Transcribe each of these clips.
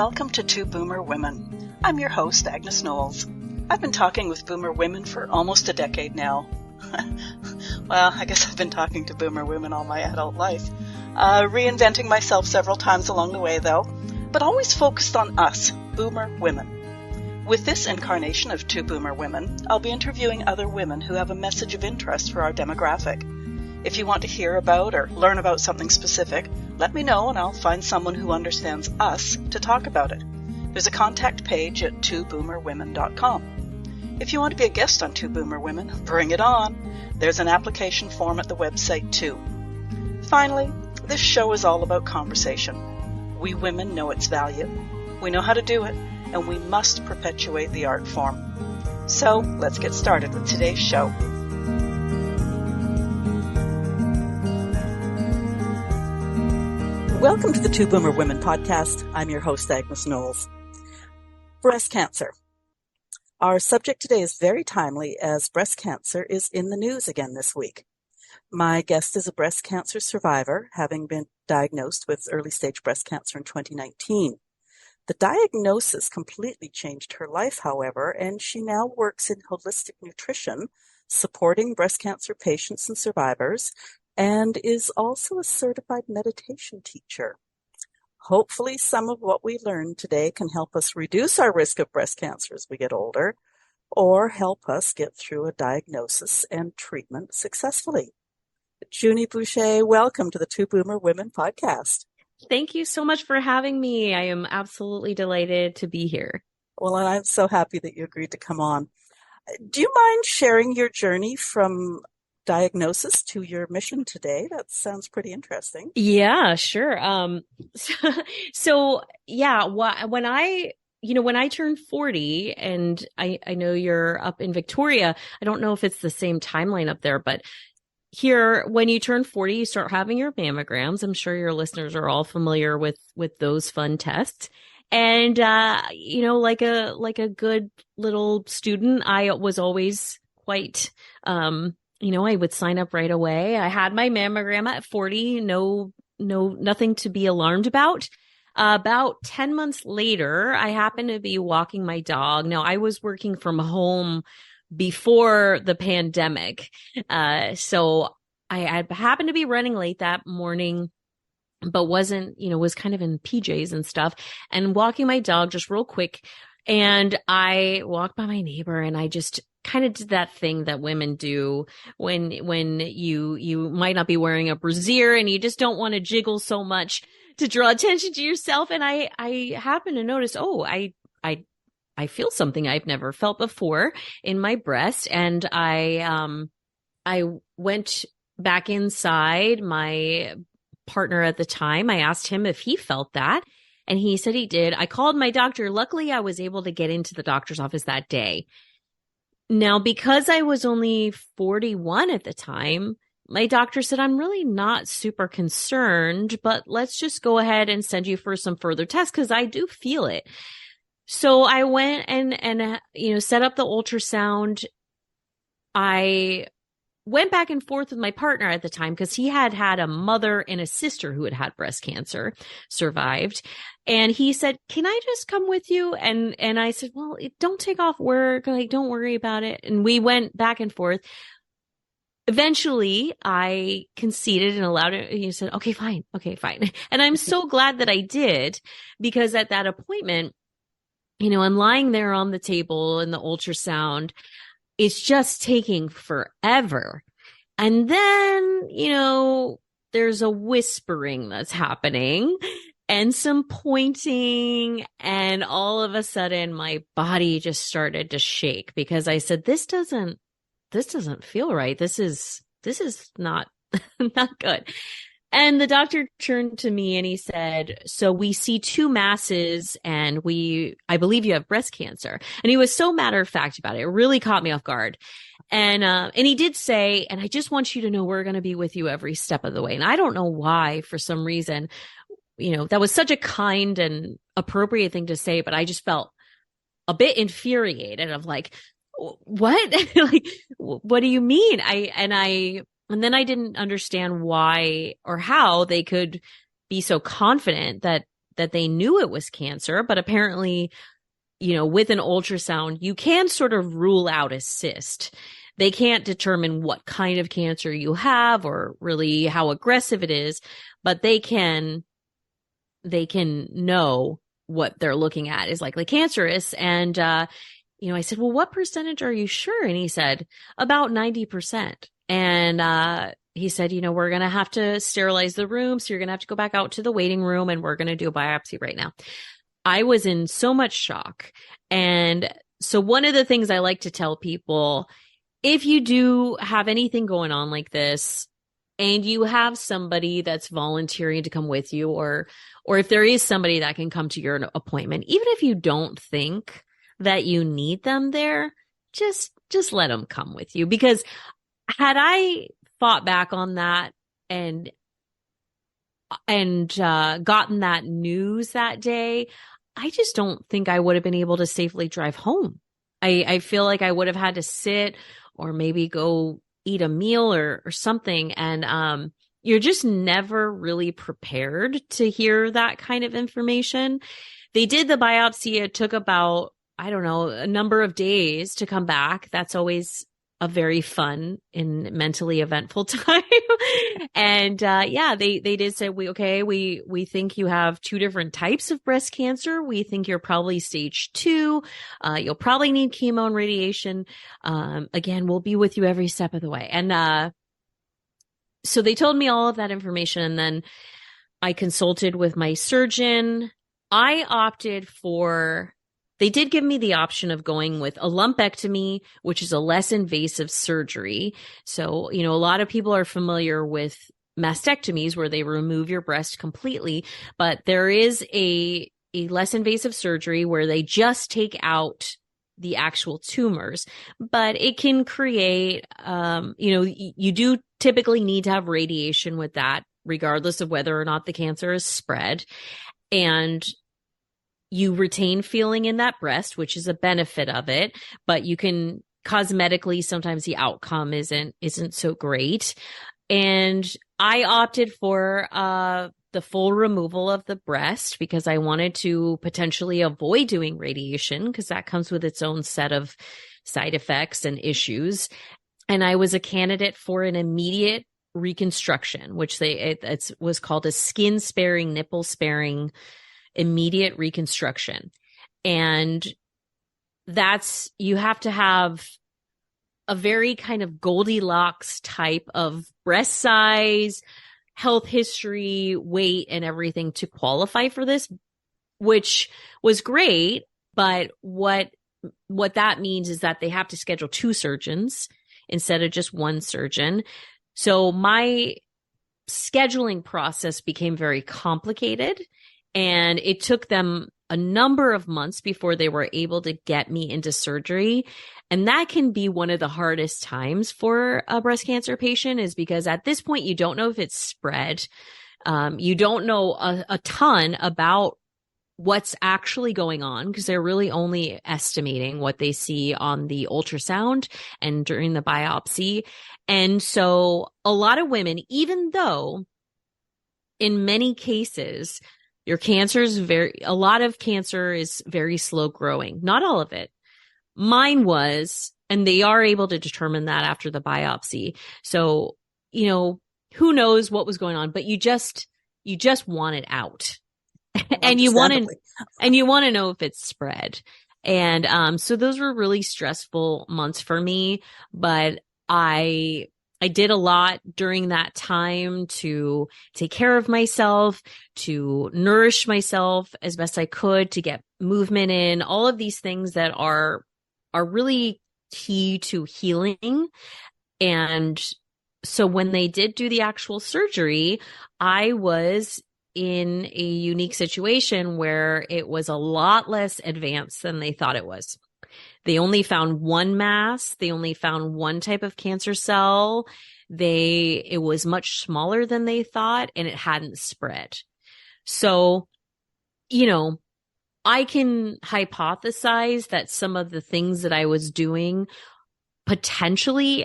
welcome to Two Boomer Women. I'm your host, Agnes Knowles. I've been talking with Boomer women for almost a decade now. Well, I guess I've been talking to Boomer women all my adult life. Reinventing myself several times along the way, though, but always focused on us, Boomer women. With this incarnation of Two Boomer Women, I'll be interviewing other women who have a message of interest for our demographic. If you want to hear about or learn about something specific, let me know and I'll find someone who understands us to talk about it. There's a contact page at twoboomerwomen.com. If you want to be a guest on Two Boomer Women, bring it on. There's an application form at the website too. Finally, this show is all about conversation. We women know its value. We know how to do it, and we must perpetuate the art form. So let's get started with today's show. Welcome to the Two Boomer Women podcast. I'm your host, Agnes Knowles. Breast cancer. Our subject today is very timely as breast cancer is in the news again this week. My guest is a breast cancer survivor, having been diagnosed with early-stage breast cancer in 2019. The diagnosis completely changed her life, however, and she now works in holistic nutrition, supporting breast cancer patients and survivors, and is also a certified meditation teacher. Hopefully, some of what we learned today can help us reduce our risk of breast cancer as we get older, or help us get through a diagnosis and treatment successfully. Juni Bucher, welcome to the Two Boomer Women podcast. Thank you so much for having me. I am absolutely delighted to be here. Well, I'm so happy that you agreed to come on. Do you mind sharing your journey from diagnosis to your mission today? That sounds pretty interesting. Yeah, sure. When I turned 40, and I know you're up in Victoria, I don't know if it's the same timeline up there, but here, when you turn 40, you start having your mammograms. I'm sure your listeners are all familiar with those fun tests. And, like a good little student, I was always quite, I would sign up right away. I had my mammogram at 40, nothing to be alarmed about. About 10 months later, I happened to be walking my dog. Now, I was working from home before the pandemic. So I happened to be running late that morning, but was kind of in PJs and stuff, and walking my dog just real quick. And I walked by my neighbor, and I just kind of did that thing that women do when you might not be wearing a brassiere and you just don't want to jiggle so much to draw attention to yourself. And I happened to notice, I feel something I've never felt before in my breast. And I went back inside. My partner at the time, I asked him if he felt that, and he said he did. I called my doctor. Luckily, I was able to get into the doctor's office that day. Now, because I was only 41 at the time, my doctor said, I'm really not super concerned, but let's just go ahead and send you for some further tests because I do feel it. So I went and set up the ultrasound. I went back and forth with my partner at the time because he had a mother and a sister who had breast cancer, survived. And he said, can I just come with you? And I said, well, don't take off work. Like, don't worry about it. And we went back and forth. Eventually, I conceded and allowed it. He said, okay, fine. And I'm so glad that I did, because at that appointment, I'm lying there on the table in the ultrasound. It's just taking forever. And then, there's a whispering that's happening and some pointing. And all of a sudden, my body just started to shake because I said, this doesn't feel right. This is not, not good. And the doctor turned to me and he said, so we see two masses and I believe you have breast cancer. And he was so matter of fact about it. It really caught me off guard. And he did say, and I just want you to know we're going to be with you every step of the way. And I don't know why, for some reason, that was such a kind and appropriate thing to say, but I just felt a bit infuriated of like, what? Like, what do you mean? And then I didn't understand why or how they could be so confident that that they knew it was cancer, but apparently, with an ultrasound, you can sort of rule out a cyst. They can't determine what kind of cancer you have or really how aggressive it is, but they can know what they're looking at is likely cancerous. And, I said, well, what percentage are you sure? And he said, about 90%. And, he said, we're going to have to sterilize the room. So you're going to have to go back out to the waiting room and we're going to do a biopsy right now. I was in so much shock. And so one of the things I like to tell people, if you do have anything going on like this and you have somebody that's volunteering to come with you, or if there is somebody that can come to your appointment, even if you don't think that you need them there, just let them come with you. Because had I fought back on that and gotten that news that day, I just don't think I would have been able to safely drive home. I feel like I would have had to sit or maybe go eat a meal or something. And you're just never really prepared to hear that kind of information. They did the biopsy. It took about, I don't know, a number of days to come back. That's always a very fun and mentally eventful time. And they did say, we think you have 2 different types of breast cancer. We think you're probably stage 2. You'll probably need chemo and radiation. Again, we'll be with you every step of the way. And so they told me all of that information. And then I consulted with my surgeon. I opted for, they did give me the option of going with a lumpectomy, which is a less invasive surgery. So, a lot of people are familiar with mastectomies where they remove your breast completely, but there is a less invasive surgery where they just take out the actual tumors, but it can create, you do typically need to have radiation with that, regardless of whether or not the cancer is spread. And you retain feeling in that breast, which is a benefit of it, but you can cosmetically, sometimes the outcome isn't so great. And I opted for the full removal of the breast because I wanted to potentially avoid doing radiation because that comes with its own set of side effects and issues. And I was a candidate for an immediate reconstruction, which it was called a skin sparing, nipple sparing immediate reconstruction. And you have to have a very kind of Goldilocks type of breast size, health history, weight, and everything to qualify for this, which was great. But what that means is that they have to schedule 2 surgeons instead of just 1 surgeon. So my scheduling process became very complicated. And it took them a number of months before they were able to get me into surgery. And that can be one of the hardest times for a breast cancer patient, is because at this point, you don't know if it's spread. You don't know a ton about what's actually going on because they're really only estimating what they see on the ultrasound and during the biopsy. And so a lot of women, even though in many cases, a lot of cancer is very slow growing. Not all of it. Mine was, and they are able to determine that after the biopsy. So, who knows what was going on, but you just want it out. and you want to know if it's spread. And, so those were really stressful months for me, but I did a lot during that time to take care of myself, to nourish myself as best I could, to get movement in, all of these things that are really key to healing. And so when they did do the actual surgery, I was in a unique situation where it was a lot less advanced than they thought it was. They only found 1 mass. They only found 1 type of cancer cell. It was much smaller than they thought, and it hadn't spread. So, I can hypothesize that some of the things that I was doing potentially,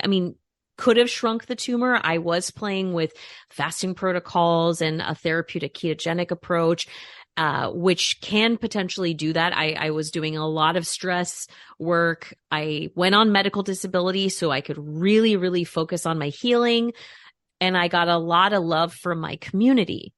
could have shrunk the tumor. I was playing with fasting protocols and a therapeutic ketogenic approach. which can potentially do that. I was doing a lot of stress work. I went on medical disability so I could really, really focus on my healing. And I got a lot of love from my community.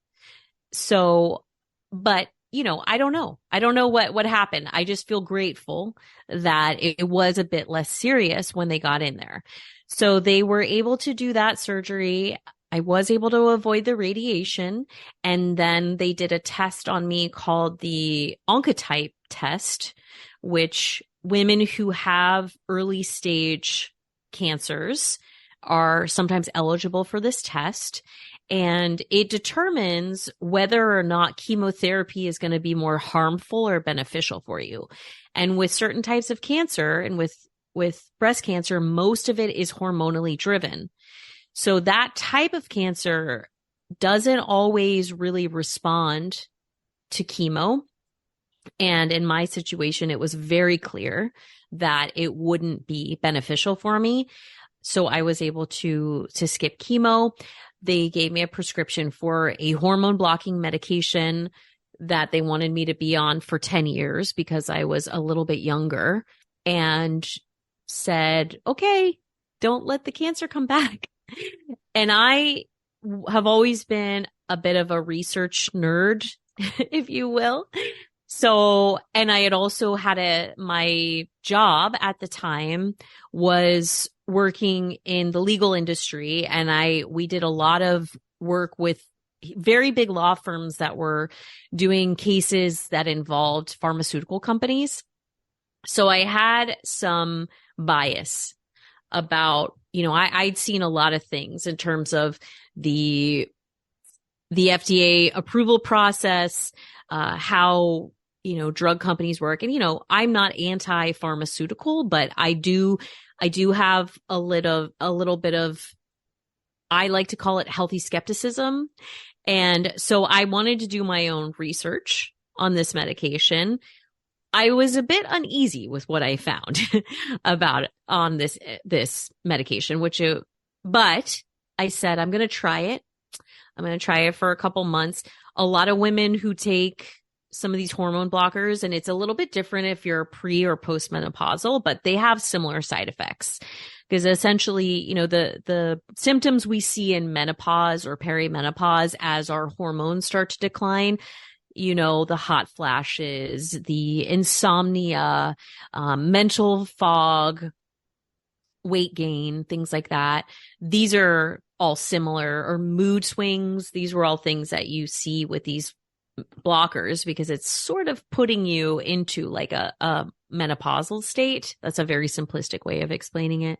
So, but I don't know. I don't know what happened. I just feel grateful that it was a bit less serious when they got in there. So they were able to do that surgery. I was able to avoid the radiation. And then they did a test on me called the oncotype test, which women who have early stage cancers are sometimes eligible for this test. And it determines whether or not chemotherapy is going to be more harmful or beneficial for you. And with certain types of cancer and with breast cancer, most of it is hormonally driven. So that type of cancer doesn't always really respond to chemo. And in my situation, it was very clear that it wouldn't be beneficial for me. So I was able to skip chemo. They gave me a prescription for a hormone blocking medication that they wanted me to be on for 10 years because I was a little bit younger, and said, okay, don't let the cancer come back. And I have always been a bit of a research nerd, if you will. So, and I had also had my job at the time was working in the legal industry, and we did a lot of work with very big law firms that were doing cases that involved pharmaceutical companies. So I had some bias about, I'd seen a lot of things in terms of the FDA approval process, how drug companies work. And, I'm not anti-pharmaceutical, but I do have a little bit of, I like to call it healthy skepticism. And so I wanted to do my own research on this medication. I was a bit uneasy with what I found about it on this medication, but I said, I'm going to try it. I'm going to try it for a couple months. A lot of women who take some of these hormone blockers, and it's a little bit different if you're pre or postmenopausal, but they have similar side effects because essentially, the symptoms we see in menopause or perimenopause as our hormones start to decline, the hot flashes, the insomnia, mental fog, weight gain, things like that. These are all similar, or mood swings. These were all things that you see with these blockers because it's sort of putting you into like a menopausal state. That's a very simplistic way of explaining it.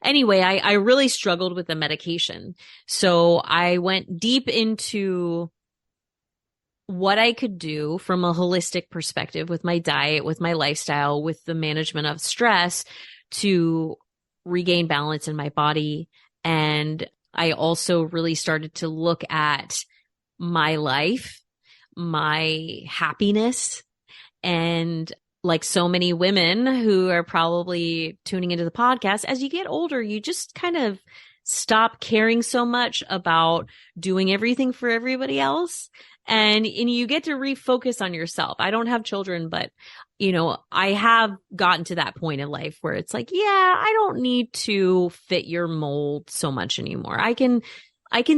Anyway, I really struggled with the medication. So I went deep into what I could do from a holistic perspective with my diet, with my lifestyle, with the management of stress to regain balance in my body. And I also really started to look at my life, my happiness, and like so many women who are probably tuning into the podcast, as you get older, you just kind of stop caring so much about doing everything for everybody else. And you get to refocus on yourself. I don't have children, but I have gotten to that point in life where it's like, yeah, I don't need to fit your mold so much anymore. I can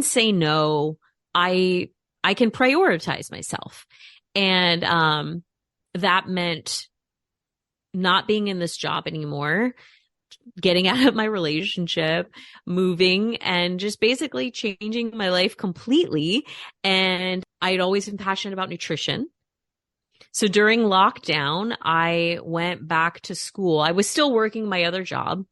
say no. I can prioritize myself. And that meant not being in this job anymore, getting out of my relationship, moving, and just basically changing my life completely. And I'd always been passionate about nutrition. So during lockdown, I went back to school. I was still working my other job.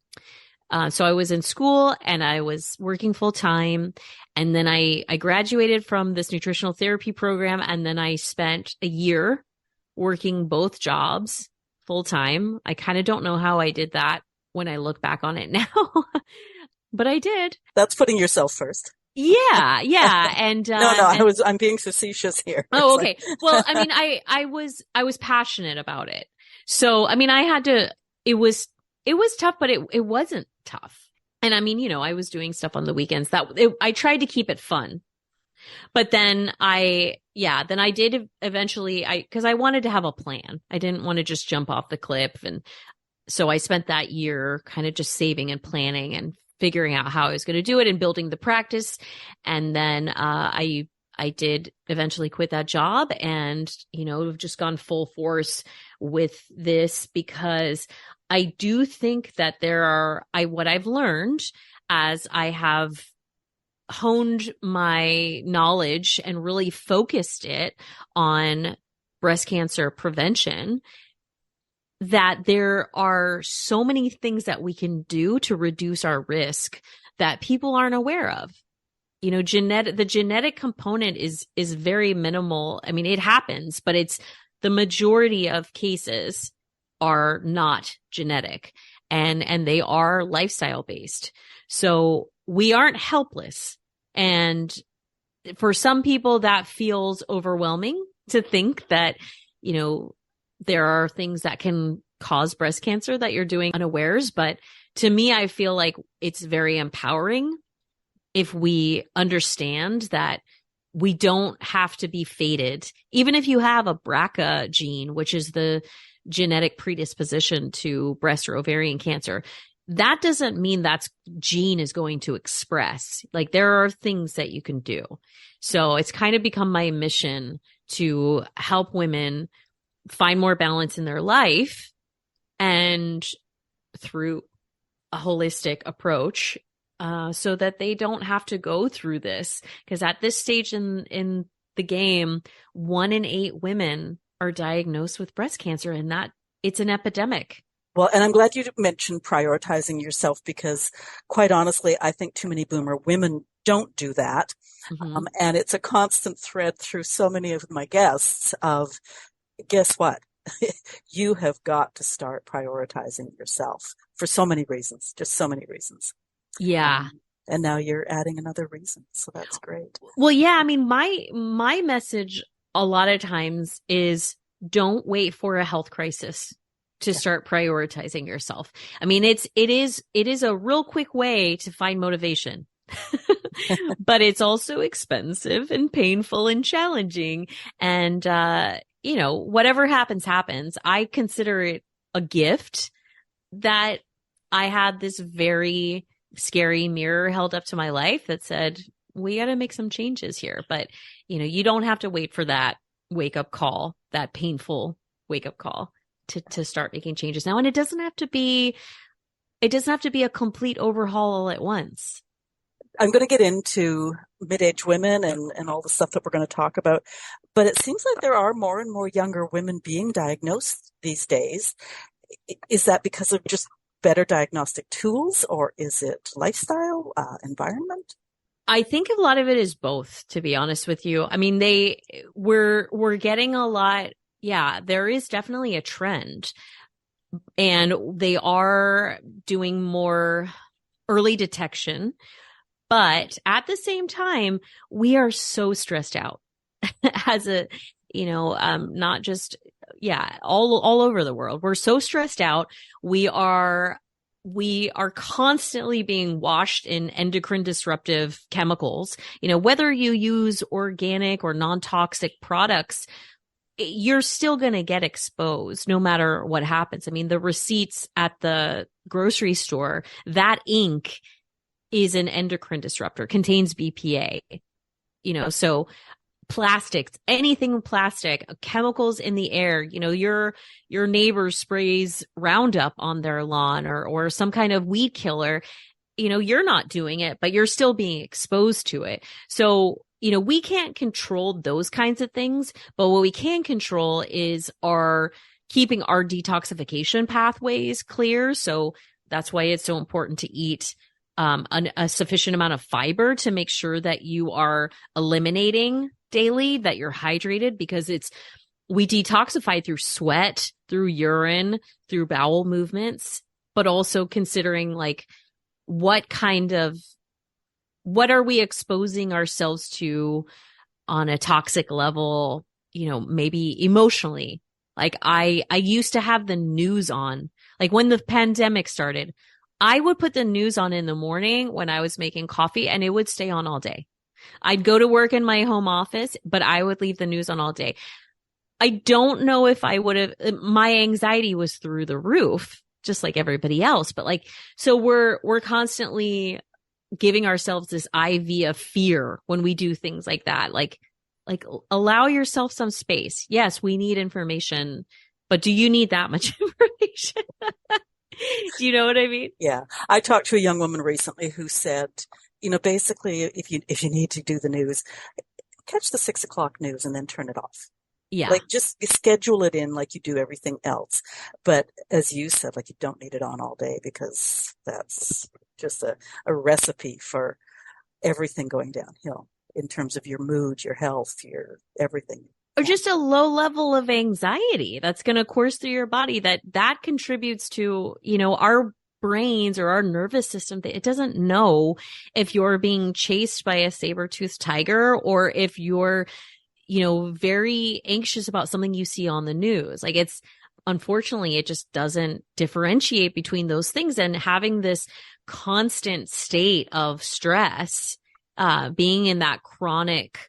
So I was in school and I was working full time. And then I graduated from this nutritional therapy program. And then I spent a year working both jobs full time. I kind of don't know how I did that when I look back on it now, but I did. That's putting yourself first. Yeah. And I'm being facetious here. Oh, okay. Well, I mean, I was passionate about it. So, I mean, it was tough, but it wasn't tough. And I mean, I was doing stuff on the weekends I tried to keep it fun. But then then I did eventually, because I wanted to have a plan. I didn't want to just jump off the cliff. And so I spent that year kind of just saving and planning and figuring out how I was going to do it and building the practice. And then I did eventually quit that job and, have just gone full force with this because I do think that what I've learned as I have honed my knowledge and really focused it on breast cancer prevention, that there are so many things that we can do to reduce our risk that people aren't aware of. The genetic component is very minimal. I mean, it happens, but the majority of cases are not genetic and they are lifestyle based. So we aren't helpless. And for some people that feels overwhelming to think that, there are things that can cause breast cancer that you're doing unawares. But to me, I feel like it's very empowering if we understand that we don't have to be fated. Even if you have a BRCA gene, which is the genetic predisposition to breast or ovarian cancer, that doesn't mean that gene is going to express. Like, there are things that you can do. So it's kind of become my mission to help women find more balance in their life, and through a holistic approach, so that they don't have to go through this. Because at this stage in the game, 1 in 8 women are diagnosed with breast cancer, and that it's an epidemic. Well, and I'm glad you mentioned prioritizing yourself, because quite honestly, I think too many boomer women don't do that. Mm-hmm. And it's a constant thread through so many of my guests of, guess what? You have got to start prioritizing yourself for so many reasons, just so many reasons. Yeah. And now you're adding another reason. So that's great. Well, yeah, I mean, my message a lot of times is don't wait for a health crisis to start prioritizing yourself. I mean, it is a real quick way to find motivation. But it's also expensive and painful and challenging. And whatever happens. I consider it a gift that I had this very scary mirror held up to my life that said, we got to make some changes here. But, you don't have to wait for that wake-up call, that painful wake-up call to start making changes now. And it doesn't have to be a complete overhaul all at once. I'm going to get into mid-age women and all the stuff that we're going to talk about, but it seems like there are more and more younger women being diagnosed these days. Is that because of just better diagnostic tools, or is it lifestyle, environment? I think a lot of it is both, to be honest with you. I mean, we're getting a lot. Yeah, there is definitely a trend, and they are doing more early detection. But at the same time, we are so stressed out as not just, all over the world. We're so stressed out. We are constantly being washed in endocrine disruptive chemicals. Whether you use organic or non-toxic products, you're still going to get exposed no matter what happens. I mean, the receipts at the grocery store, that ink is an endocrine disruptor, contains BPA, so plastics, anything plastic, chemicals in the air, your neighbor sprays Roundup on their lawn or some kind of weed killer, you're not doing it, but you're still being exposed to it. So, we can't control those kinds of things, but what we can control is keeping our detoxification pathways clear. So that's why it's so important to eat a sufficient amount of fiber to make sure that you are eliminating daily, that you're hydrated, because we detoxify through sweat, through urine, through bowel movements, but also considering like what are we exposing ourselves to on a toxic level, maybe emotionally. Like I used to have the news on, like when the pandemic started, I would put the news on in the morning when I was making coffee and it would stay on all day. I'd go to work in my home office, but I would leave the news on all day. I don't know if I would have, my anxiety was through the roof, just like everybody else. But like, so we're constantly giving ourselves this IV of fear when we do things like that. Like allow yourself some space. Yes, we need information, but do you need that much information? Do you know what I mean? Yeah. I talked to a young woman recently who said, basically if you need to do the news, catch the 6 o'clock news and then turn it off. Yeah. Like just schedule it in like you do everything else. But as you said, like you don't need it on all day because that's just a recipe for everything going downhill in terms of your mood, your health, your everything. Or just a low level of anxiety that's going to course through your body that contributes to, our brains or our nervous system. It doesn't know if you're being chased by a saber-toothed tiger or if you're, very anxious about something you see on the news. Like unfortunately, it just doesn't differentiate between those things. And having this constant state of stress, being in that chronic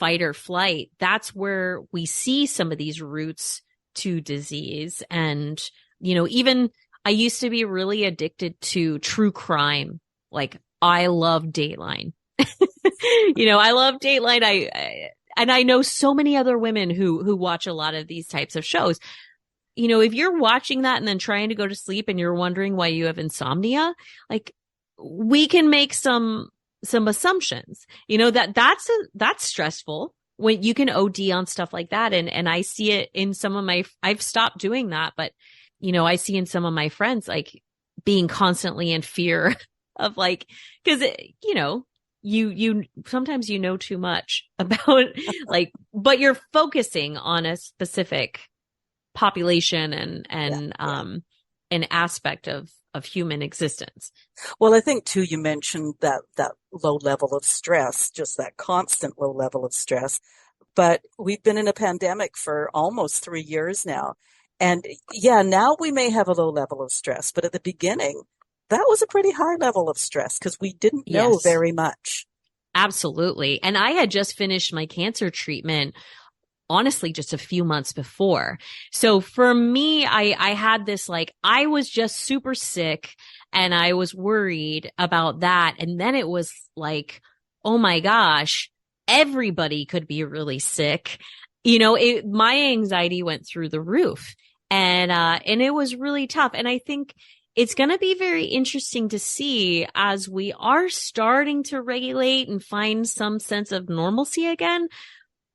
fight or flight, that's where we see some of these roots to disease. And, even I used to be really addicted to true crime. Like I love Dateline. I love Dateline. And I know so many other women who watch a lot of these types of shows. If you're watching that and then trying to go to sleep and you're wondering why you have insomnia, like we can make some assumptions, that's stressful when you can OD on stuff like that. And I see it in I've stopped doing that, but I see in some of my friends, like being constantly in fear of like, cause you sometimes too much about like, but you're focusing on a specific population and an aspect of human existence. Well, I think too, you mentioned that low level of stress, just that constant low level of stress. But we've been in a pandemic for almost 3 years now. And yeah, now we may have a low level of stress, but at the beginning, that was a pretty high level of stress because we didn't know very much. Absolutely. And I had just finished my cancer treatment, honestly, just a few months before. So for me, I had this, like, I was just super sick and I was worried about that. And then it was like, oh my gosh, everybody could be really sick. My anxiety went through the roof and it was really tough. And I think it's going to be very interesting to see as we are starting to regulate and find some sense of normalcy again.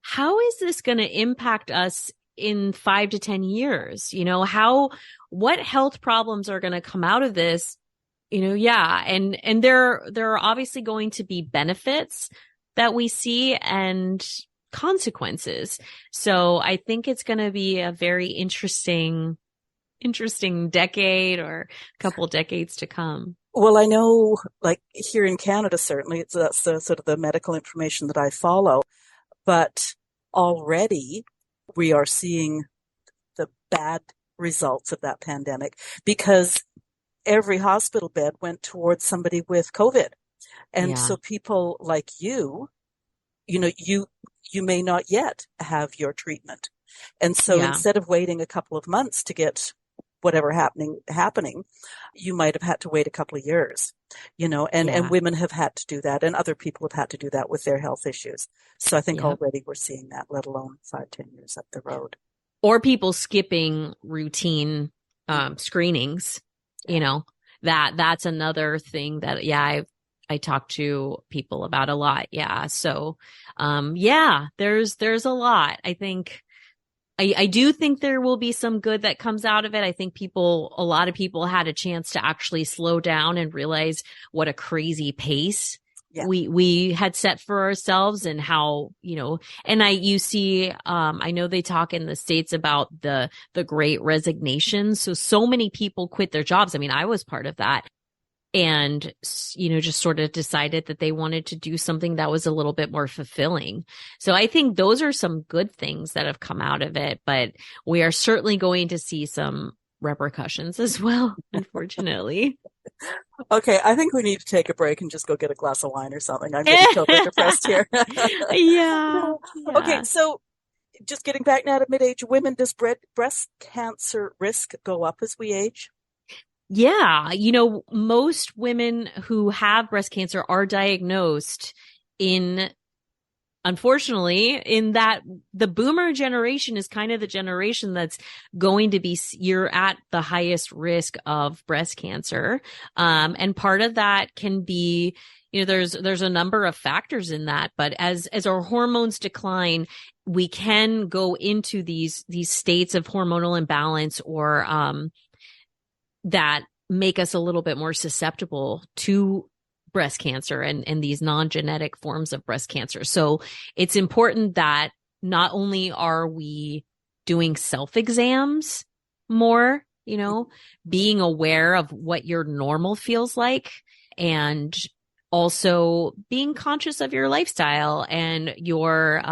How is this going to impact us in 5 to 10 years? What health problems are going to come out of this? And there are obviously going to be benefits that we see and consequences. So I think it's going to be a very interesting decade or couple decades to come. Well, I know, like here in Canada, certainly that's the sort of the medical information that I follow. But already we are seeing the bad results of that pandemic because every hospital bed went towards somebody with COVID. And so people like you may not yet have your treatment. And so instead of waiting a couple of months to get whatever happening, you might have had to wait a couple of years, and women have had to do that and other people have had to do that with their health issues. So I think already we're seeing that, let alone 5-10 years up the road. Or people skipping routine screenings, that's another thing that, I talk to people about a lot. Yeah. So, there's a lot. I think, I do think there will be some good that comes out of it. I think a lot of people had a chance to actually slow down and realize what a crazy pace we had set for ourselves and how, you see, I know they talk in the States about the Great Resignation. So many people quit their jobs. I mean, I was part of that. And, just sort of decided that they wanted to do something that was a little bit more fulfilling. So I think those are some good things that have come out of it, but we are certainly going to see some repercussions as well, unfortunately. Okay, I think we need to take a break and just go get a glass of wine or something. I'm getting so depressed here. Yeah, Okay, yeah. so just getting back now to mid-age women, does breast cancer risk go up as we age? Yeah, most women who have breast cancer are diagnosed in, unfortunately, in that the boomer generation is kind of the generation that's going to be, you're at the highest risk of breast cancer. And part of that can be, there's a number of factors in that, but as our hormones decline, we can go into these states of hormonal imbalance or, that make us a little bit more susceptible to breast cancer and these non-genetic forms of breast cancer. So it's important that not only are we doing self-exams more, being aware of what your normal feels like, and also being conscious of your lifestyle and your,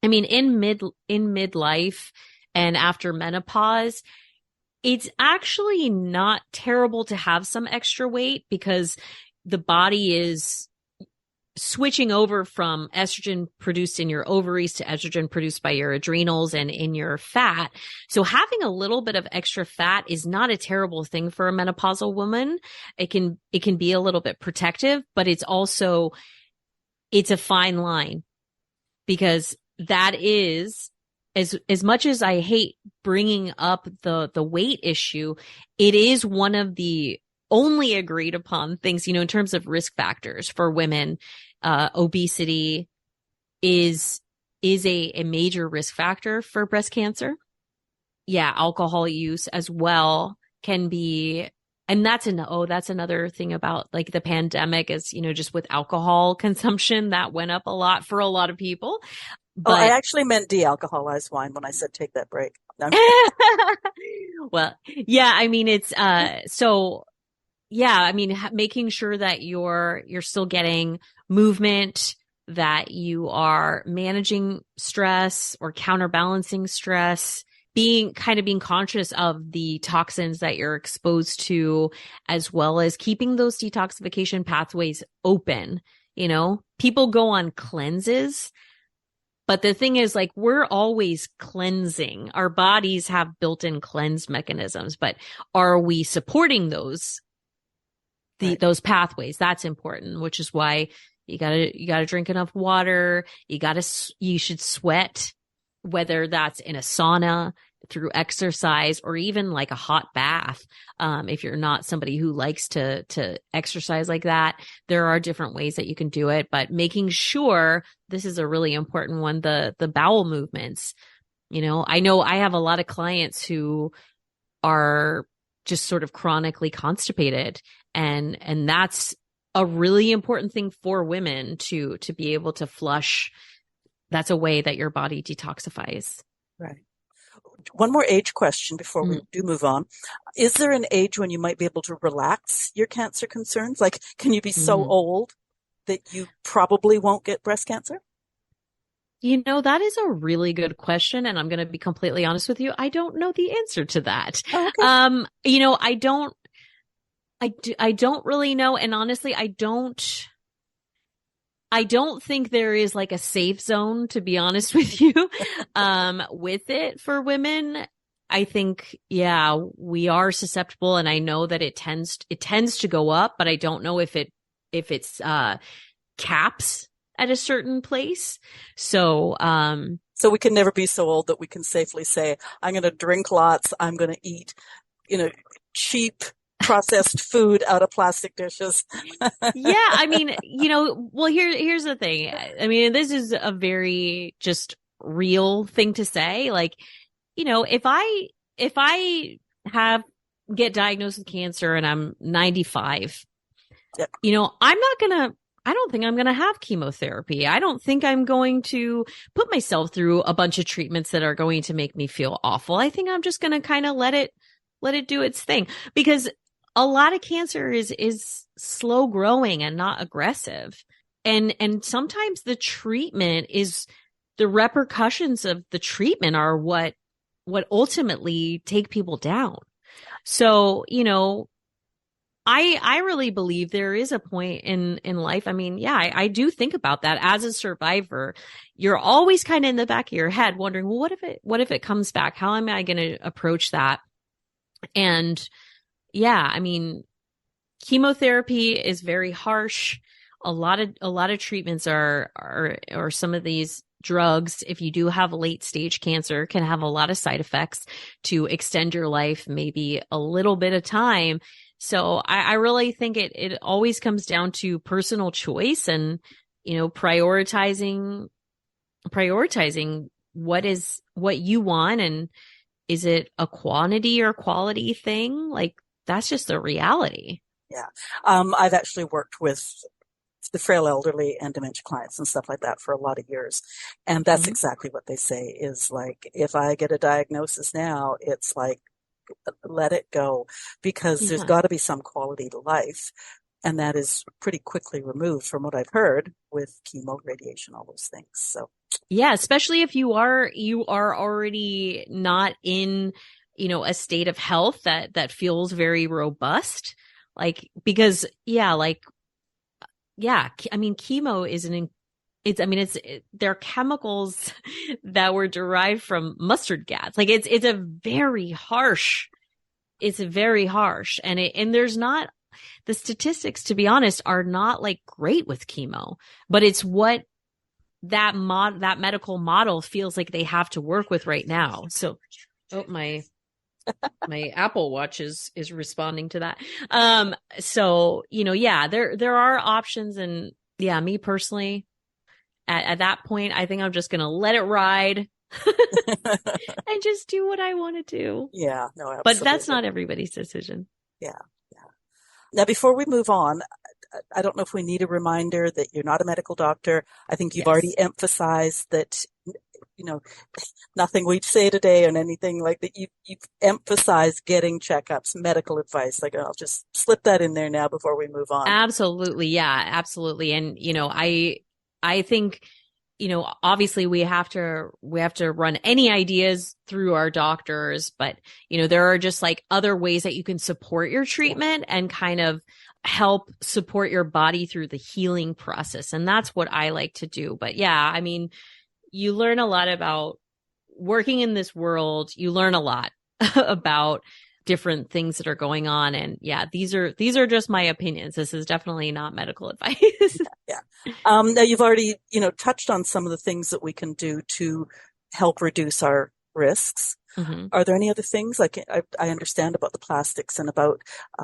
in midlife and after menopause, it's actually not terrible to have some extra weight because the body is switching over from estrogen produced in your ovaries to estrogen produced by your adrenals and in your fat. So having a little bit of extra fat is not a terrible thing for a menopausal woman. It can be a little bit protective, but it's a fine line, because that is, as much as I hate bringing up the weight issue, it is one of the only agreed upon things, in terms of risk factors for women. Obesity is a major risk factor for breast cancer. Yeah, alcohol use as well can be, and that's another thing about like the pandemic is, just with alcohol consumption that went up a lot for a lot of people. Oh, I But actually meant de-alcoholized wine when I said take that break. well, yeah, it's so yeah, making sure that you're still getting movement, that you are managing stress or counterbalancing stress, being conscious of the toxins that you're exposed to, as well as keeping those detoxification pathways open. People go on cleanses, but the thing is, like, we're always cleansing. Our bodies have built-in cleanse mechanisms, but are we supporting those Right. those pathways? That's important, which is why you gotta drink enough water. You should sweat, whether that's in a sauna, through exercise, or even like a hot bath. If you're not somebody who likes to exercise like that, there are different ways that you can do it, but making sure, this is a really important one, the bowel movements. I know I have a lot of clients who are just sort of chronically constipated, and that's a really important thing for women to be able to flush. That's a way that your body detoxifies. Right. One more age question before we do move on. Is there an age when you might be able to relax your cancer concerns? Like, can you be so old that you probably won't get breast cancer? That is a really good question, and I'm going to be completely honest with you. I don't know the answer to that. Oh, okay. I don't really know, and honestly, I don't think there is like a safe zone, to be honest with you, with it for women. I think, yeah, we are susceptible, and I know that it tends to go up, but I don't know if it's caps at a certain place. So we can never be so old that we can safely say, I'm going to drink lots. I'm going to eat, cheap processed food out of plastic dishes. Yeah, well, here's the thing. This is a very just real thing to say. Like, if I get diagnosed with cancer and I'm 95, yep. I don't think I'm going to have chemotherapy. I don't think I'm going to put myself through a bunch of treatments that are going to make me feel awful. I think I'm just going to kind of let it do its thing, because a lot of cancer is slow growing and not aggressive. And sometimes the repercussions of the treatment are what ultimately take people down. So, I really believe there is a point in life. I mean, yeah, I do think about that as a survivor. You're always kind of in the back of your head wondering, well, what if it comes back? How am I going to approach that? And yeah, I mean, chemotherapy is very harsh. A lot of treatments or some of these drugs, if you do have late stage cancer, can have a lot of side effects to extend your life, maybe a little bit of time. So I really think it always comes down to personal choice and, prioritizing what you want. And is it a quantity or quality thing? Like, that's just the reality. Yeah. I've actually worked with the frail elderly and dementia clients and stuff like that for a lot of years. And that's exactly what they say is like, if I get a diagnosis now, it's like, let it go, because there's got to be some quality to life. And that is pretty quickly removed from what I've heard with chemo, radiation, all those things. So yeah, especially if you are already not in, a state of health that feels very robust. Like, because I mean, chemo is they're chemicals that were derived from mustard gas. Like it's very harsh. And there's not, the statistics, to be honest, are not like great with chemo, but it's what that medical model feels like they have to work with right now. So, my Apple Watch is responding to that. So, there are options, and yeah, me personally, at that point, I think I'm just going to let it ride and just do what I want to do. Yeah, no, absolutely. But that's not everybody's decision. Yeah. Now, before we move on, I don't know if we need a reminder that you're not a medical doctor. I think you've already emphasized that, nothing we say today and anything like that. You've emphasized getting checkups, medical advice. Like, I'll just slip that in there now before we move on. Absolutely. Yeah, absolutely. And, I think, obviously we have to run any ideas through our doctors, but, there are just like other ways that you can support your treatment and kind of help support your body through the healing process. And that's what I like to do. But yeah, I mean, you learn a lot about working in this world. You learn a lot about different things that are going on. And yeah, these are just my opinions. This is definitely not medical advice. Yeah. Now you've already, touched on some of the things that we can do to help reduce our risks. Are there any other things? Like I understand about the plastics and about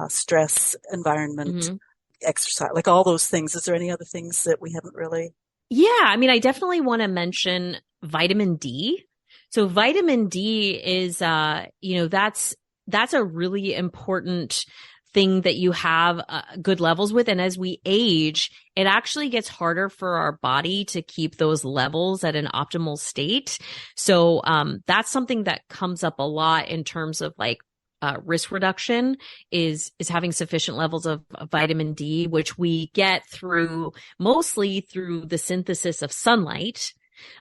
stress, environment, exercise, like all those things. Is there any other things that we haven't really? Yeah, I mean, I definitely want to mention vitamin D. So vitamin D is, that's a really important thing that you have good levels with. And as we age, it actually gets harder for our body to keep those levels at an optimal state. So that's something that comes up a lot in terms of like risk reduction is having sufficient levels of vitamin D, which we get mostly through the synthesis of sunlight.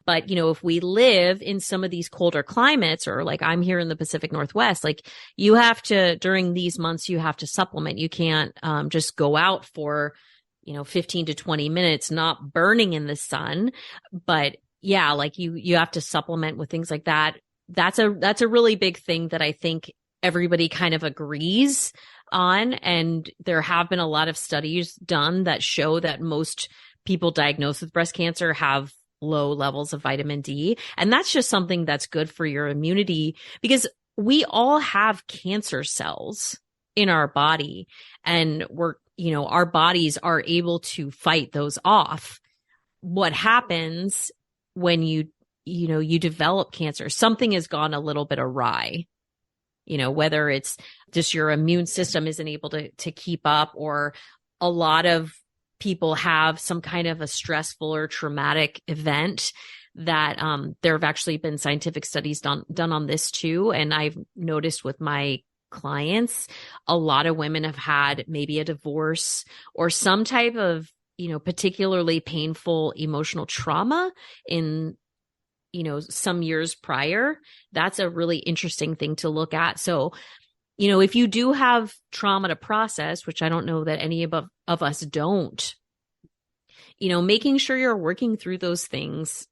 But, if we live in some of these colder climates, or like I'm here in the Pacific Northwest, like you have to, during these months, you have to supplement. You can't just go out for, 15 to 20 minutes, not burning in the sun. But yeah, like you have to supplement with things like that. That's a really big thing that I think everybody kind of agrees on. And there have been a lot of studies done that show that most people diagnosed with breast cancer have low levels of vitamin D. And that's just something that's good for your immunity, because we all have cancer cells in our body, and our bodies are able to fight those off. What happens when you develop cancer, something has gone a little bit awry, whether it's just your immune system isn't able to keep up, or a lot of people have some kind of a stressful or traumatic event that there have actually been scientific studies done on this too. And I've noticed with my clients, a lot of women have had maybe a divorce or some type of, particularly painful emotional trauma in, some years prior. That's a really interesting thing to look at. So if you do have trauma to process, which I don't know that any of us don't, making sure you're working through those things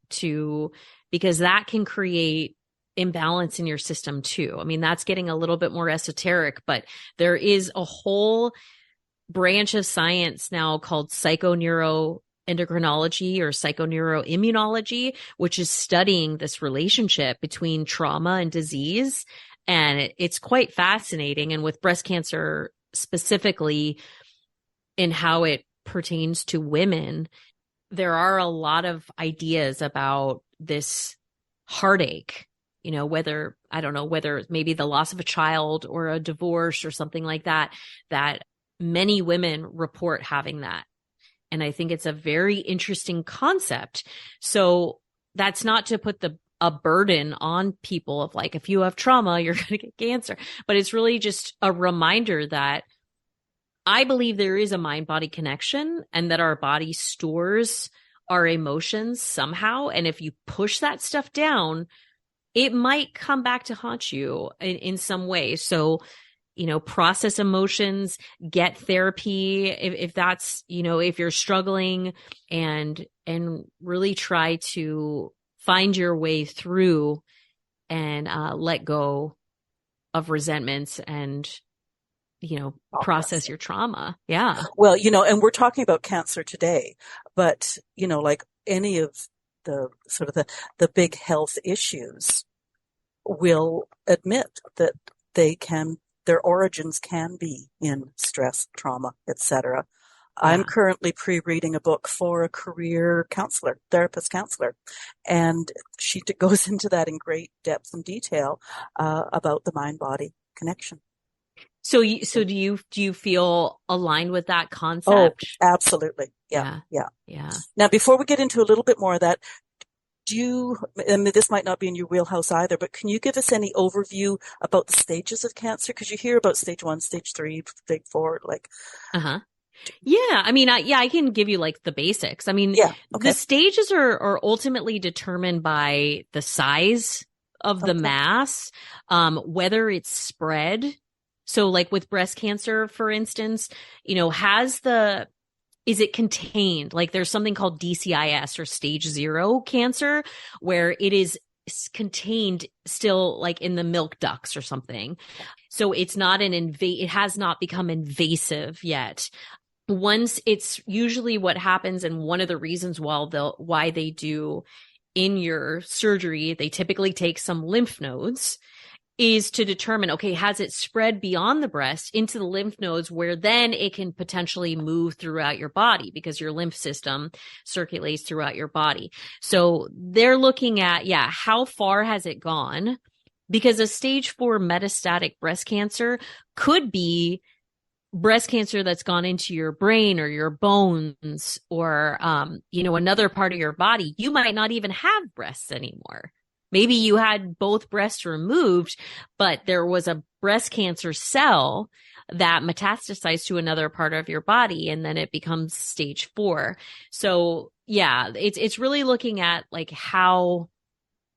because that can create imbalance in your system too. I mean, that's getting a little bit more esoteric, but there is a whole branch of science now called psychoneuroendocrinology or psychoneuroimmunology, which is studying this relationship between trauma and disease. And it's quite fascinating. And with breast cancer specifically, in how it pertains to women, there are a lot of ideas about this heartache, whether maybe the loss of a child or a divorce or something like that, that many women report having that. And I think it's a very interesting concept. So that's not to put a burden on people of like, if you have trauma, you're going to get cancer. But it's really just a reminder that I believe there is a mind-body connection and that our body stores our emotions somehow. And if you push that stuff down, it might come back to haunt you in some way. So, process emotions, get therapy if that's, if you're struggling, and really try to find your way through and let go of resentments and process your trauma. Yeah. Well, and we're talking about cancer today, but, like any of the sort of the big health issues will admit that their origins can be in stress, trauma, etc. Yeah. I'm currently pre-reading a book for a career therapist counselor, and she goes into that in great depth and detail about the mind-body connection. So do you feel aligned with that concept? Oh, absolutely. Yeah. Now, before we get into a little bit more of that, and this might not be in your wheelhouse either, but can you give us any overview about the stages of cancer? Because you hear about stage 1, stage 3, stage 4, like. Yeah. I mean, I can give you like the basics. I mean, yeah, okay. The stages are ultimately determined by the size of the mass, whether it's spread. So like with breast cancer, for instance, is it contained? Like there's something called DCIS or stage 0 cancer, where it is contained still like in the milk ducts or something. So it's not it has not become invasive yet. Once it's usually what happens, and one of the reasons why they do in your surgery, they typically take some lymph nodes, is to determine, okay, has it spread beyond the breast into the lymph nodes, where then it can potentially move throughout your body because your lymph system circulates throughout your body. So they're looking at, how far has it gone? Because a stage 4 metastatic breast cancer could be breast cancer that's gone into your brain or your bones or, another part of your body. You might not even have breasts anymore. Maybe you had both breasts removed, but there was a breast cancer cell that metastasized to another part of your body, and then it becomes stage 4. So yeah, it's really looking at like how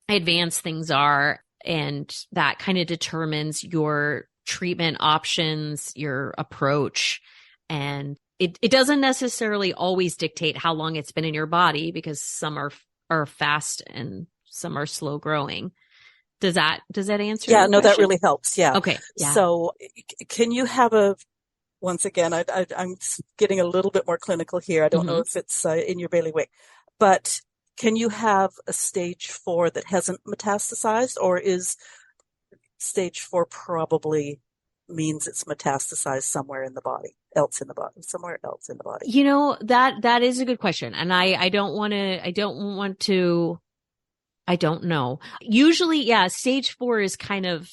advanced things are, and that kind of determines your treatment options, your approach. And it doesn't necessarily always dictate how long it's been in your body, because some are fast and some are slow growing. Does that answer? Yeah, no, question? That really helps. Yeah. Okay. Yeah. So can you have once again, I'm getting a little bit more clinical here. I don't know if it's in your bailiwick, but can you have a stage 4 that hasn't metastasized, or is stage 4 probably means it's metastasized somewhere in the body, somewhere else in the body? That is a good question. And I don't know. Usually, stage 4 is kind of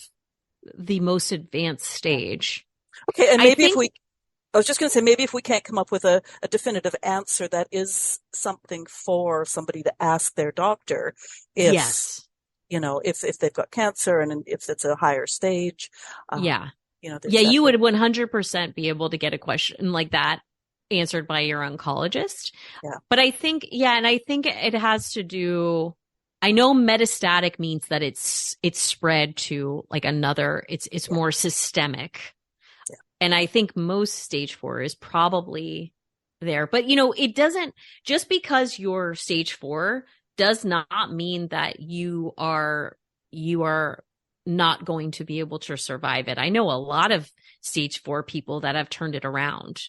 the most advanced stage. Okay. And I was just going to say, maybe if we can't come up with a definitive answer, that is something for somebody to ask their doctor if, yes. If they've got cancer and if it's a higher stage. You would 100% be able to get a question like that answered by your oncologist. Yeah. But I think, and I think it has to do I know metastatic means that it's spread to like another, it's more systemic. Yeah. And I think most stage 4 is probably there. But, you know, it doesn't, just because you're stage 4 does not mean that you are not going to be able to survive it. I know a lot of stage 4 people that have turned it around.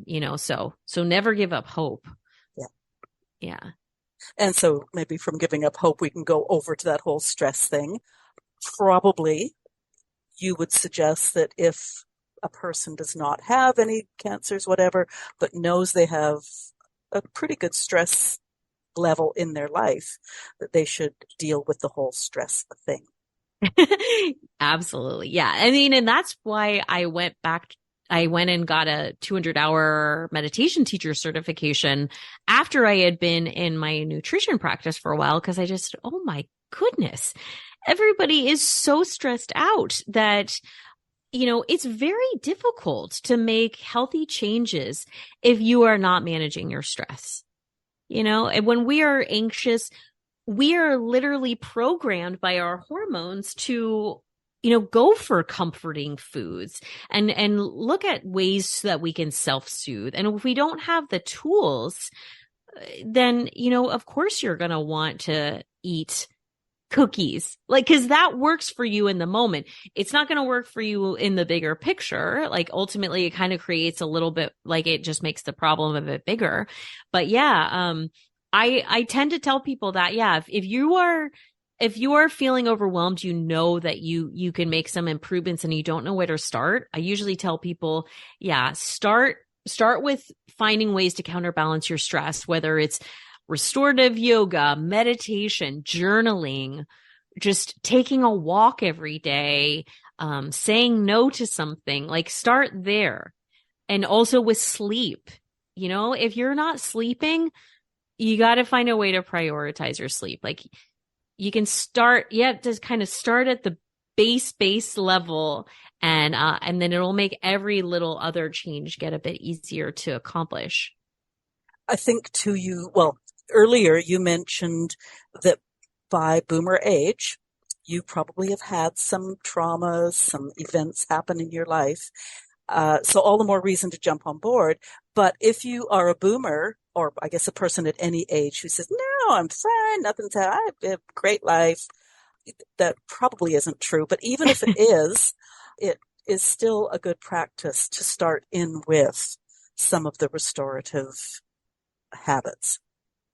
You know, so never give up hope. Yeah. Yeah. And so maybe from giving up hope, we can go over to that whole stress thing. Probably you would suggest that if a person does not have any cancers, whatever, but knows they have a pretty good stress level in their life, that they should deal with the whole stress thing. Absolutely. Yeah. I mean, and that's why I went and got a 200-hour meditation teacher certification after I had been in my nutrition practice for a while, because I just, oh my goodness, everybody is so stressed out that, you know, it's very difficult to make healthy changes if you are not managing your stress. You know, and when we are anxious, we are literally programmed by our hormones to, you know, go for comforting foods and look at ways so that we can self-soothe. And if we don't have the tools, then, you know, of course you're going to want to eat cookies, like, because that works for you in the moment. It's not going to work for you in the bigger picture. Like, ultimately, it kind of creates a little bit, like, it just makes the problem a bit bigger. But yeah, I tend to tell people that, yeah, if you are feeling overwhelmed, you know that you can make some improvements and you don't know where to start. I usually tell people, yeah, start with finding ways to counterbalance your stress, whether it's restorative yoga, meditation, journaling, just taking a walk every day, saying no to something. Like, start there. And also with sleep, you know, if you're not sleeping, you got to find a way to prioritize your sleep. Like, you can start, just kind of start at the base level, and then it'll make every little other change get a bit easier to accomplish. I think earlier you mentioned that by boomer age, you probably have had some traumas, some events happen in your life. So all the more reason to jump on board. But if you are a boomer, or I guess a person at any age who says, no, I'm fine, nothing's happened, I have a great life, that probably isn't true. But even if it is still a good practice to start in with some of the restorative habits.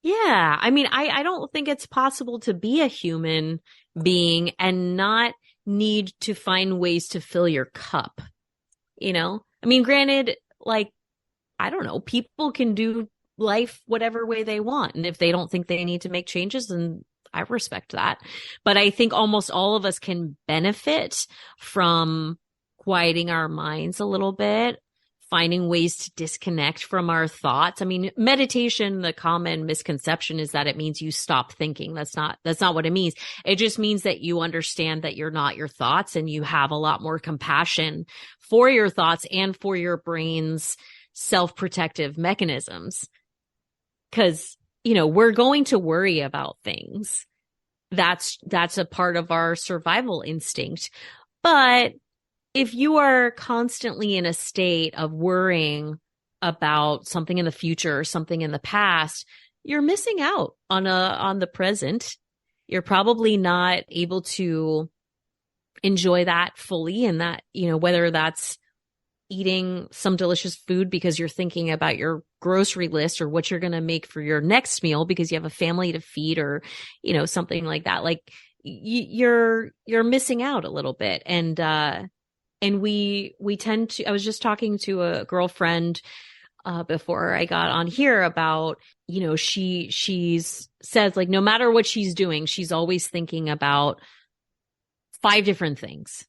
Yeah. I mean, I don't think it's possible to be a human being and not need to find ways to fill your cup. You know, I mean, granted, like, I don't know, people can do life whatever way they want. And if they don't think they need to make changes, then I respect that. But I think almost all of us can benefit from quieting our minds a little bit, finding ways to disconnect from our thoughts. I mean, meditation, the common misconception is that it means you stop thinking. That's not what it means. It just means that you understand that you're not your thoughts, and you have a lot more compassion for your thoughts and for your brain's self-protective mechanisms. Because, you know, we're going to worry about things. That's a part of our survival instinct. But if you are constantly in a state of worrying about something in the future or something in the past, you're missing out on the present. You're probably not able to enjoy that fully, and that, you know, whether that's eating some delicious food because you're thinking about your grocery list or what you're going to make for your next meal because you have a family to feed, or, you know, something like that. Like, you're missing out a little bit. And we tend to, I was just talking to a girlfriend before I got on here about, you know, she's says, like, no matter what she's doing, she's always thinking about 5 different things.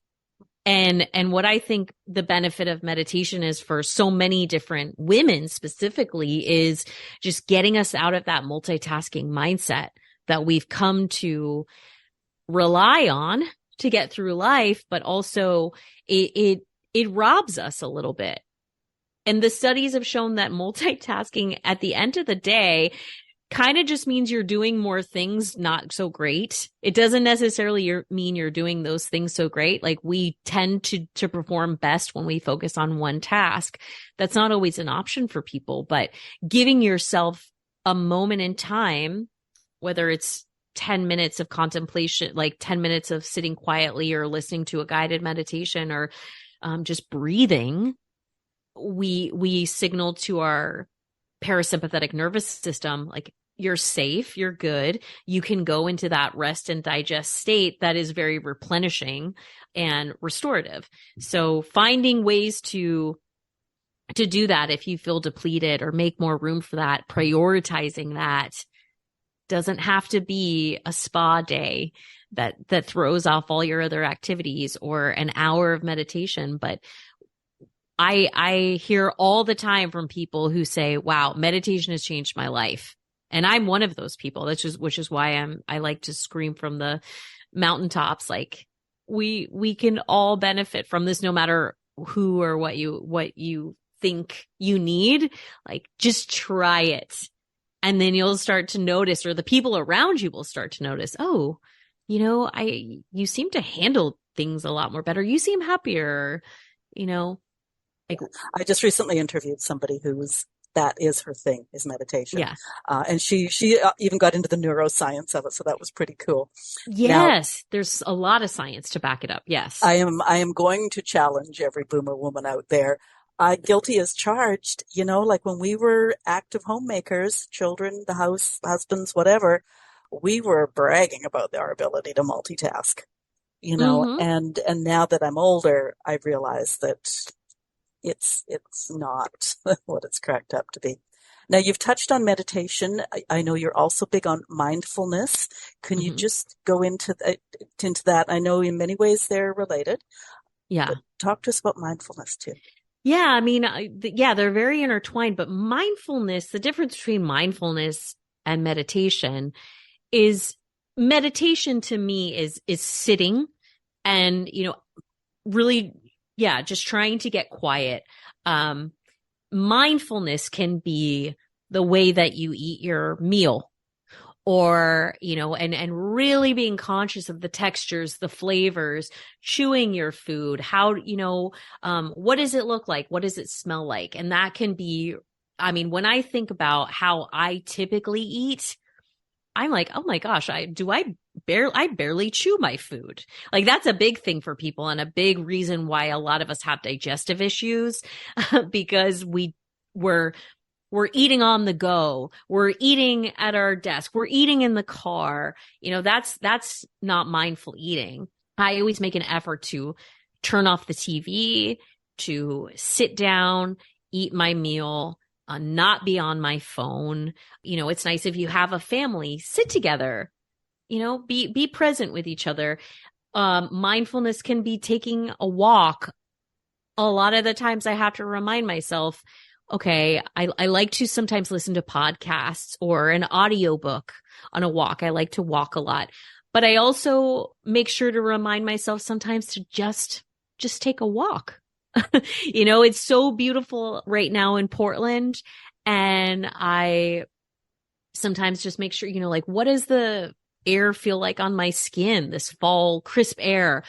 And what I think the benefit of meditation is for so many different women specifically is just getting us out of that multitasking mindset that we've come to rely on to get through life, but also it robs us a little bit. And the studies have shown that multitasking at the end of the day kind of just means you're doing more things not so great. It doesn't necessarily mean you're doing those things so great. Like we tend to perform best when we focus on one task. That's not always an option for people, but giving yourself a moment in time, whether it's 10 minutes of contemplation, like 10 minutes of sitting quietly or listening to a guided meditation or just breathing, we signal to our parasympathetic nervous system, like you're safe, you're good. You can go into that rest and digest state that is very replenishing and restorative. So finding ways to do that if you feel depleted or make more room for that, prioritizing that. Doesn't have to be a spa day that throws off all your other activities or an hour of meditation. But I hear all the time from people who say, wow, meditation has changed my life. And I'm one of those people. Which is why I like to scream from the mountaintops. Like we can all benefit from this, no matter who or what you think you need. Like just try it. And then you'll start to notice, or the people around you will start to notice, oh, you seem to handle things a lot more better. You seem happier, like I just recently interviewed somebody that is her thing, is meditation. Yeah. And she even got into the neuroscience of it. So that was pretty cool. Yes. Now, there's a lot of science to back it up. Yes. I am going to challenge every boomer woman out there. Guilty as charged, like when we were active homemakers, children, the house, husbands, whatever, we were bragging about our ability to multitask, Mm-hmm. and now that I'm older, I realize that it's not what it's cracked up to be. Now you've touched on meditation. I know you're also big on mindfulness. Can you just go into that? I know in many ways they're related. Yeah. But talk to us about mindfulness too. Yeah, I mean, they're very intertwined, but mindfulness, the difference between mindfulness and meditation is meditation to me is sitting and, really, just trying to get quiet. Mindfulness can be the way that you eat your meal. Or, and really being conscious of the textures, the flavors, chewing your food, how, what does it look like? What does it smell like? And that can be, I mean, when I think about how I typically eat, I'm like, oh my gosh, I barely chew my food. Like that's a big thing for people and a big reason why a lot of us have digestive issues because we're eating on the go. We're eating at our desk. We're eating in the car. That's not mindful eating. I always make an effort to turn off the TV, to sit down, eat my meal, not be on my phone. It's nice if you have a family, sit together, be present with each other. Mindfulness can be taking a walk. A lot of the times I have to remind myself, okay, I like to sometimes listen to podcasts or an audiobook on a walk. I like to walk a lot, but I also make sure to remind myself sometimes to just take a walk. It's so beautiful right now in Portland. And I sometimes just make sure, like, what does the air feel like on my skin, this fall crisp air?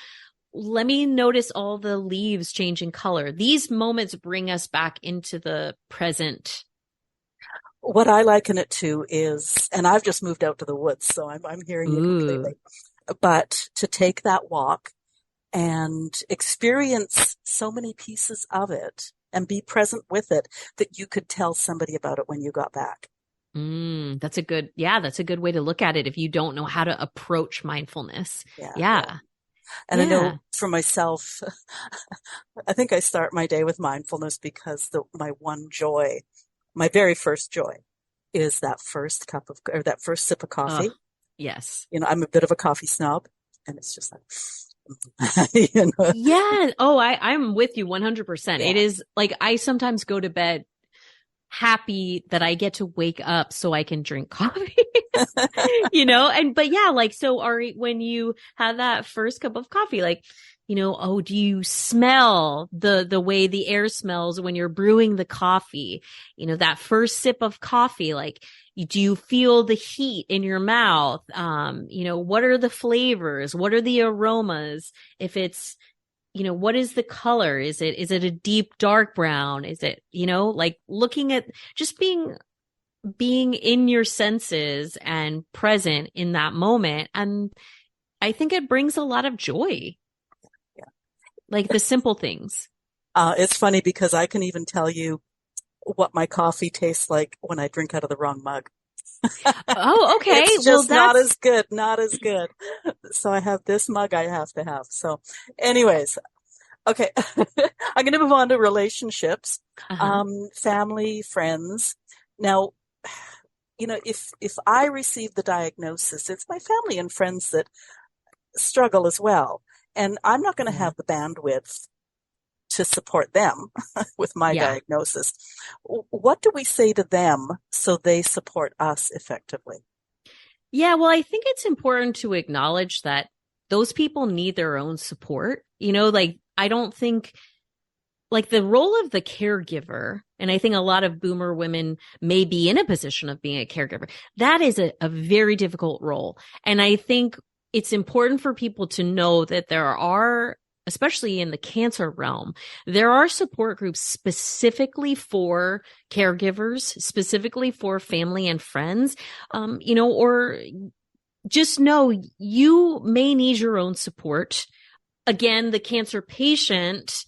Let me notice all the leaves changing color. These moments bring us back into the present. What I liken it to is, and I've just moved out to the woods, so I'm hearing you completely, but to take that walk and experience so many pieces of it and be present with it that you could tell somebody about it when you got back. That's a good way to look at it if you don't know how to approach mindfulness. Yeah. And I know for myself, I think I start my day with mindfulness because my one joy, my very first joy, is that first sip of coffee. Yes. I'm a bit of a coffee snob, and it's just like, Yeah. Oh, I'm with you 100%. Yeah. It is like I sometimes go to bed happy that I get to wake up so I can drink coffee, but yeah, like, so Ari, when you have that first cup of coffee, like, oh, do you smell the way the air smells when you're brewing the coffee? That first sip of coffee, like, do you feel the heat in your mouth? What are the flavors? What are the aromas? If it's, what is the color? Is it a deep dark brown? Is it, like looking at just being in your senses and present in that moment. And I think it brings a lot of joy. Yeah. Like the simple things. It's funny because I can even tell you what my coffee tastes like when I drink out of the wrong mug. Oh, okay. It's just not as good, not as good. So I have this mug I have to have. So anyways, okay. I'm going to move on to relationships, family, friends. Now, if I receive the diagnosis, it's my family and friends that struggle as well. And I'm not going to have the bandwidth to support them with my diagnosis. What do we say to them so they support us effectively? Yeah, well, I think it's important to acknowledge that those people need their own support. Like, I don't think, like, the role of the caregiver, and I think a lot of boomer women may be in a position of being a caregiver, that is a very difficult role. And I think it's important for people to know that there are, especially in the cancer realm, there are support groups specifically for caregivers, specifically for family and friends, or just know you may need your own support. Again, the cancer patient,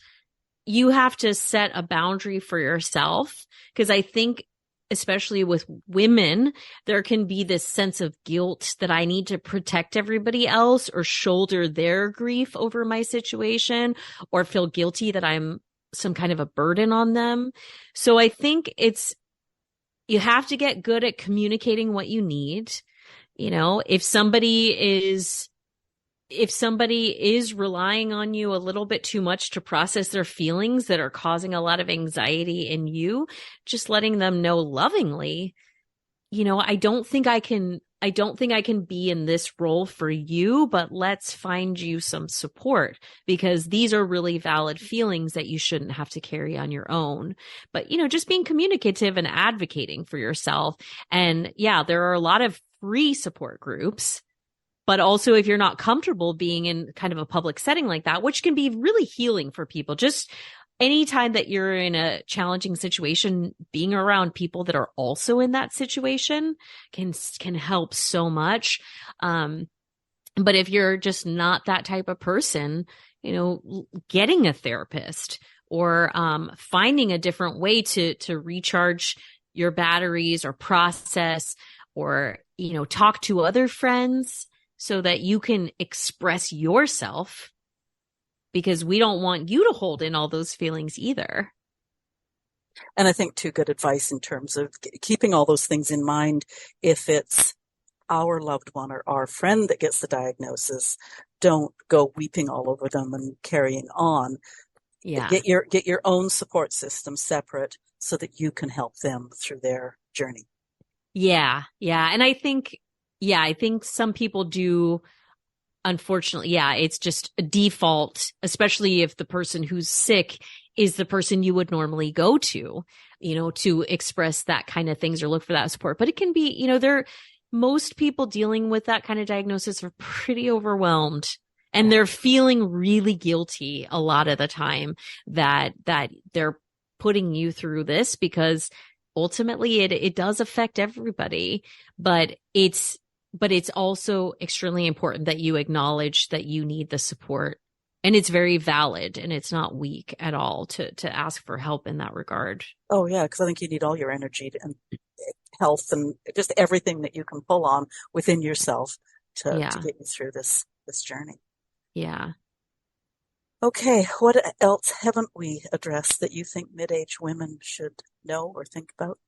you have to set a boundary for yourself, because I think, especially with women, there can be this sense of guilt that I need to protect everybody else or shoulder their grief over my situation, or feel guilty that I'm some kind of a burden on them. So I think you have to get good at communicating what you need. If somebody is relying on you a little bit too much to process their feelings that are causing a lot of anxiety in you, just letting them know lovingly, I don't think I can be in this role for you, but let's find you some support, because these are really valid feelings that you shouldn't have to carry on your own. But, just being communicative and advocating for yourself. And yeah, there are a lot of free support groups. But also, if you're not comfortable being in kind of a public setting like that, which can be really healing for people, just anytime that you're in a challenging situation, being around people that are also in that situation can help so much. But if you're just not that type of person, getting a therapist or finding a different way to recharge your batteries or process, or talk to other friends, so that you can express yourself, because we don't want you to hold in all those feelings either. And I think too, good advice in terms of keeping all those things in mind. If it's our loved one or our friend that gets the diagnosis, don't go weeping all over them and carrying on. Yeah. Get your own support system separate so that you can help them through their journey. Yeah. Yeah. And I think some people do, unfortunately, it's just a default, especially if the person who's sick is the person you would normally go to, to express that kind of things or look for that support. But it can be, most people dealing with that kind of diagnosis are pretty overwhelmed, and they're feeling really guilty a lot of the time that they're putting you through this, because ultimately it does affect everybody. But it's also extremely important that you acknowledge that you need the support, and it's very valid, and it's not weak at all to ask for help in that regard. Oh yeah, because I think you need all your energy and health and just everything that you can pull on within yourself to get you through this journey. Yeah. Okay, what else haven't we addressed that you think mid-age women should know or think about?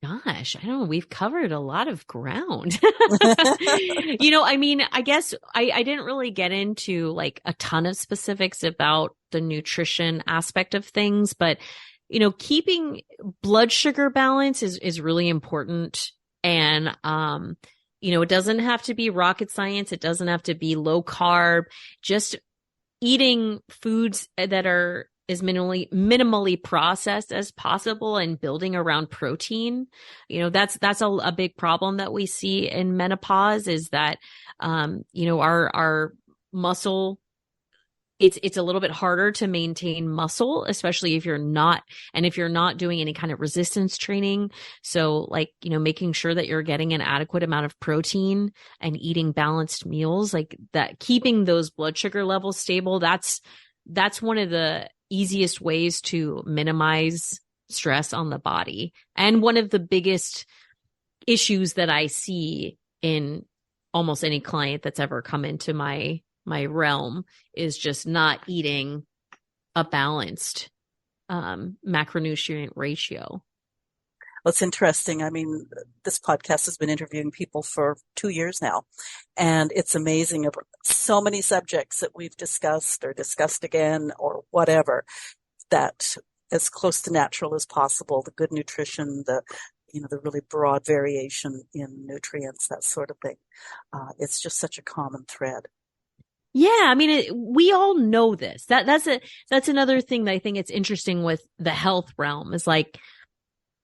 Gosh, I don't know. We've covered a lot of ground. I guess I didn't really get into like a ton of specifics about the nutrition aspect of things, but, keeping blood sugar balance is really important. And, It doesn't have to be rocket science. It doesn't have to be low carb. Just eating foods that are as minimally processed as possible and building around protein. That's a big problem that we see in menopause is that, our muscle, it's a little bit harder to maintain muscle, especially if you're not doing any kind of resistance training. So making sure that you're getting an adequate amount of protein and eating balanced meals like that, keeping those blood sugar levels stable. That's one of the easiest ways to minimize stress on the body. And one of the biggest issues that I see in almost any client that's ever come into my realm is just not eating a balanced macronutrient ratio. Well, it's interesting. I mean, this podcast has been interviewing people for 2 years now, and it's amazing of so many subjects that we've discussed or discussed again or whatever, that as close to natural as possible, the good nutrition, the really broad variation in nutrients, that sort of thing. It's just such a common thread. Yeah, I mean, we all know this. That's another thing that I think it's interesting with the health realm is like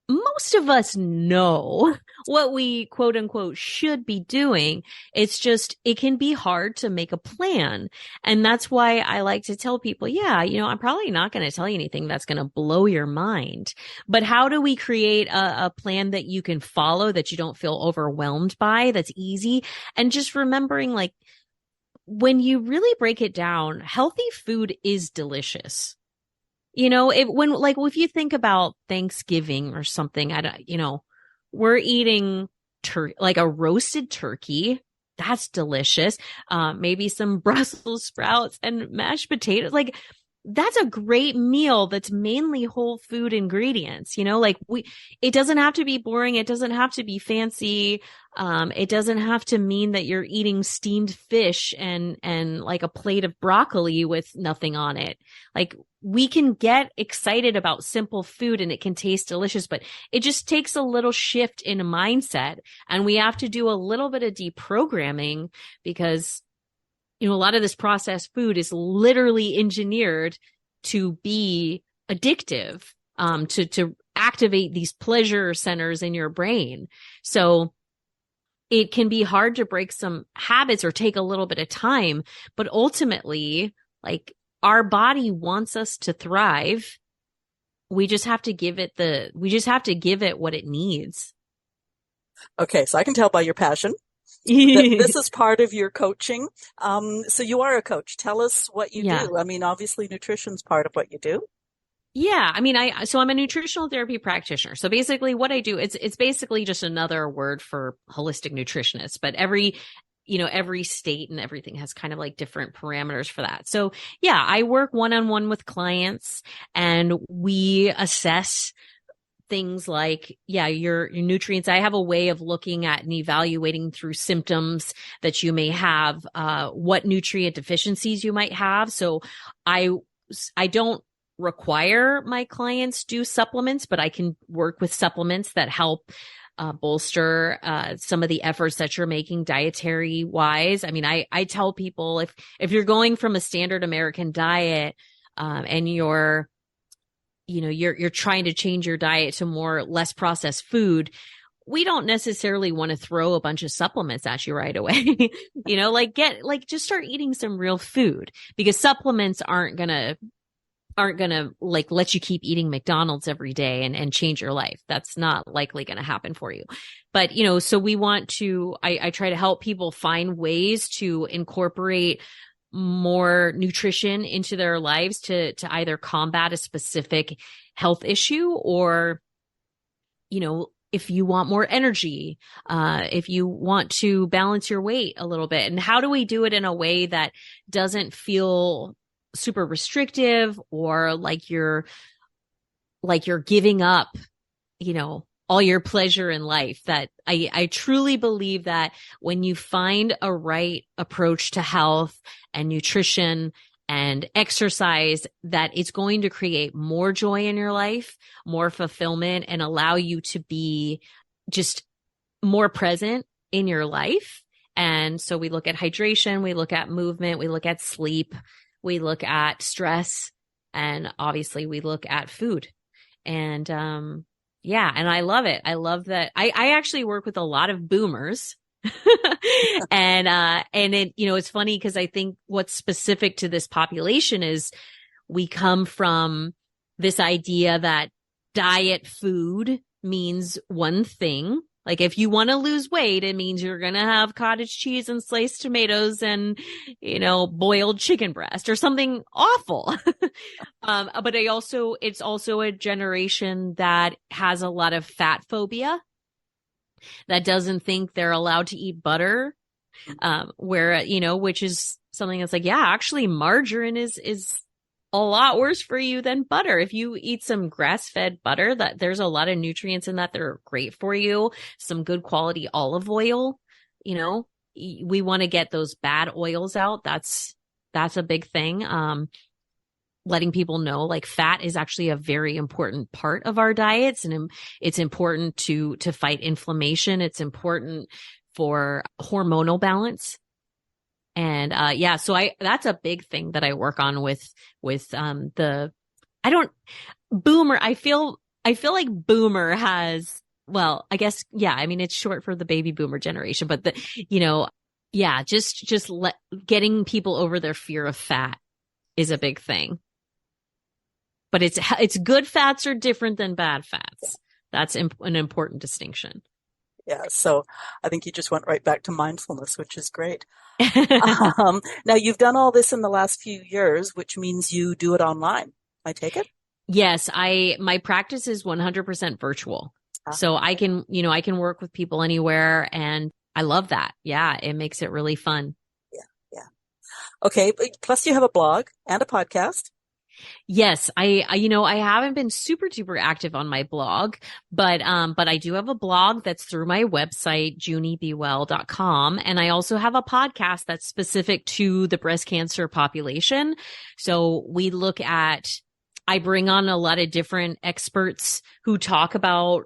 most of us know what we quote unquote should be doing. It's just it can be hard to make a plan. And that's why I like to tell people, yeah, I'm probably not going to tell you anything that's going to blow your mind. But how do we create a plan that you can follow, that you don't feel overwhelmed by, that's easy? And just remembering when you really break it down, healthy food is delicious. If you think about Thanksgiving or something, we're eating like a roasted turkey. That's delicious. Maybe some Brussels sprouts and mashed potatoes. Like that's a great meal that's mainly whole food ingredients. It doesn't have to be boring. It doesn't have to be fancy. It doesn't have to mean that you're eating steamed fish and like a plate of broccoli with nothing on it. Like we can get excited about simple food and it can taste delicious, but it just takes a little shift in mindset. And we have to do a little bit of deprogramming because a lot of this processed food is literally engineered to be addictive, to activate these pleasure centers in your brain. So it can be hard to break some habits or take a little bit of time, but ultimately, like our body wants us to thrive. We just have to give it what it needs. Okay. So I can tell by your passion. This is part of your coaching. So you are a coach. Tell us what you do. I mean, obviously nutrition's part of what you do. Yeah. I mean, I'm a nutritional therapy practitioner. So basically what I do, it's basically just another word for holistic nutritionist, but every state and everything has kind of like different parameters for that. So yeah, I work one-on-one with clients and we assess things like, your nutrients. I have a way of looking at and evaluating through symptoms that you may have, what nutrient deficiencies you might have. So I don't require my clients do supplements, but I can work with supplements that help bolster some of the efforts that you're making dietary wise. I mean, I tell people if you're going from a standard American diet and you're trying to change your diet to less processed food, we don't necessarily want to throw a bunch of supplements at you right away. Just start eating some real food, because supplements aren't gonna like let you keep eating McDonald's every day and change your life. That's not likely going to happen for you. But, so we want to, I try to help people find ways to incorporate more nutrition into their lives to either combat a specific health issue or, if you want more energy, if you want to balance your weight a little bit. And how do we do it in a way that doesn't feel super restrictive or like you're giving up, all your pleasure in life? That I truly believe that when you find a right approach to health and nutrition and exercise, that it's going to create more joy in your life, more fulfillment, and allow you to be just more present in your life. And so we look at hydration, we look at movement, we look at sleep, we look at stress, and obviously we look at food. And yeah, and I love it. I love that. I actually work with a lot of boomers. And it, it's funny because I think what's specific to this population is we come from this idea that diet food means one thing. Like if you want to lose weight, it means you're going to have cottage cheese and sliced tomatoes and, boiled chicken breast or something awful. But it's also a generation that has a lot of fat phobia, that doesn't think they're allowed to eat butter, which is something that's like, yeah, actually margarine is a lot worse for you than butter. If you eat some grass-fed butter, that there's a lot of nutrients in that are great for you. Some good quality olive oil, we want to get those bad oils out. That's a big thing. Letting people know like fat is actually a very important part of our diets, and it's important to fight inflammation. It's important for hormonal balance. And so that's a big thing that I work on with boomer. I feel like boomer has, well, I guess, yeah, I mean, it's short for the baby boomer generation, but getting people over their fear of fat is a big thing. But it's good fats are different than bad fats. That's an important distinction. Yeah. So I think you just went right back to mindfulness, which is great. Now you've done all this in the last few years, which means you do it online. I take it? Yes. My practice is 100% virtual. So I can work with people anywhere, and I love that. Yeah. It makes it really fun. Yeah. Okay. Plus you have a blog and a podcast. Yes, I haven't been super duper active on my blog, but I do have a blog that's through my website, junibewell.com. And I also have a podcast that's specific to the breast cancer population. So I bring on a lot of different experts who talk about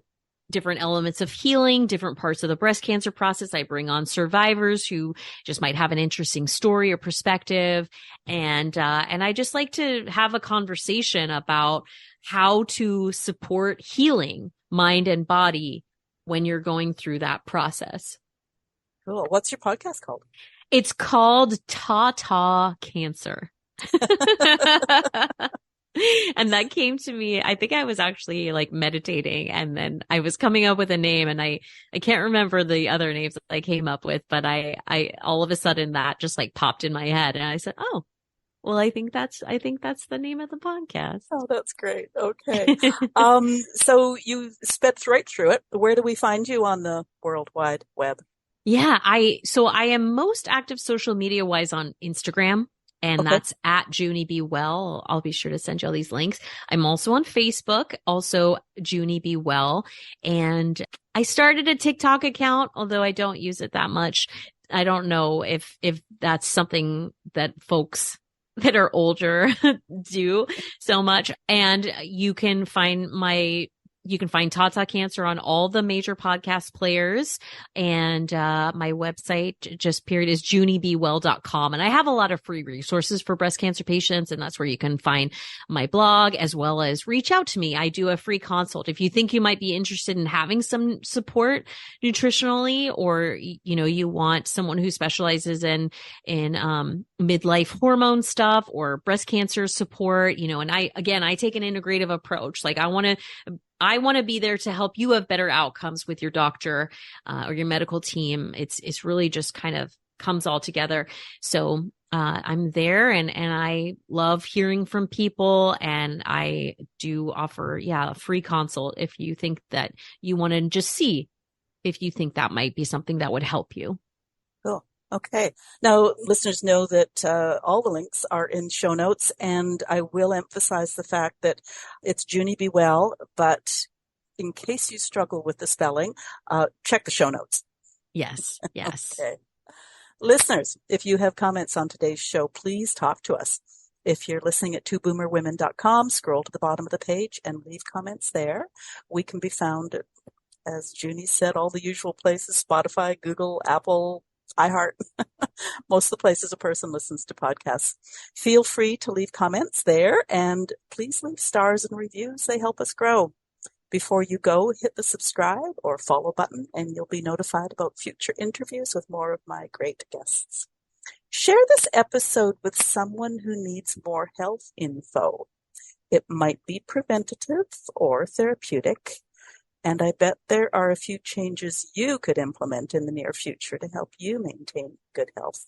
different elements of healing, different parts of the breast cancer process. I bring on survivors who just might have an interesting story or perspective. And I just like to have a conversation about how to support healing, mind and body, when you're going through that process. Cool. What's your podcast called? It's called Ta Cancer. And that came to me, I think I was actually like meditating, and then I was coming up with a name, and I can't remember the other names that I came up with, but I all of a sudden that just like popped in my head, and I said, oh, well, I think that's the name of the podcast. Oh, that's great. Okay. So you sped right through it. Where do we find you on the World Wide Web? Yeah, I am most active social media wise on Instagram. And that's at Juni Bucher. I'll be sure to send you all these links. I'm also on Facebook, also Juni Bucher. And I started a TikTok account, although I don't use it that much. I don't know if that's something that folks that are older do so much. And you can find Tata Cancer on all the major podcast players. And my website is junibewell.com. And I have a lot of free resources for breast cancer patients. And that's where you can find my blog, as well as reach out to me. I do a free consult. If you think you might be interested in having some support nutritionally, or, you want someone who specializes in midlife hormone stuff or breast cancer support, and I take an integrative approach. Like I want to be there to help you have better outcomes with your doctor or your medical team. It's really just kind of comes all together. So I'm there, and I love hearing from people, and I do offer, a free consult if you think that you want to just see if you think that might be something that would help you. Cool. Okay. Now, listeners know that all the links are in show notes, and I will emphasize the fact that it's Juni Bucher, but in case you struggle with the spelling, check the show notes. Yes. Okay. Listeners, if you have comments on today's show, please talk to us. If you're listening at twoboomerwomen.com, scroll to the bottom of the page and leave comments there. We can be found as Juni said, all the usual places, Spotify, Google, Apple, iHeart, most of the places a person listens to podcasts. Feel free to leave comments there, and please leave stars and reviews. They help us grow. Before you go, hit the subscribe or follow button, and you'll be notified about future interviews with more of my great guests. Share this episode with someone who needs more health info. It might be preventative or therapeutic, and I bet there are a few changes you could implement in the near future to help you maintain good health.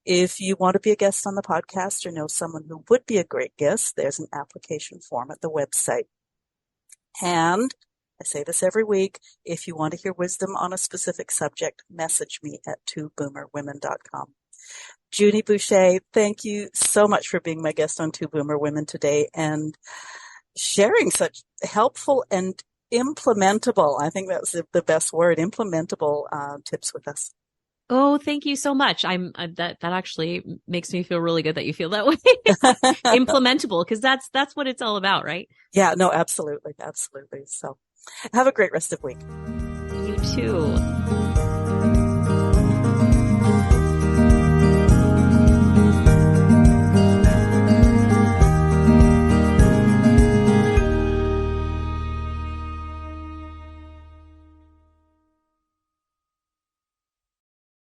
If you want to be a guest on the podcast or know someone who would be a great guest, there's an application form at the website. And I say this every week, if you want to hear wisdom on a specific subject, message me at twoboomerwomen.com. Juni Bucher, thank you so much for being my guest on Two Boomer Women today and sharing such helpful and implementable, I think that's the best word, implementable tips with us. Oh, thank you so much. That actually makes me feel really good that you feel that way. Implementable, because that's what it's all about, right? Yeah, no, absolutely. Absolutely. So have a great rest of the week. You too.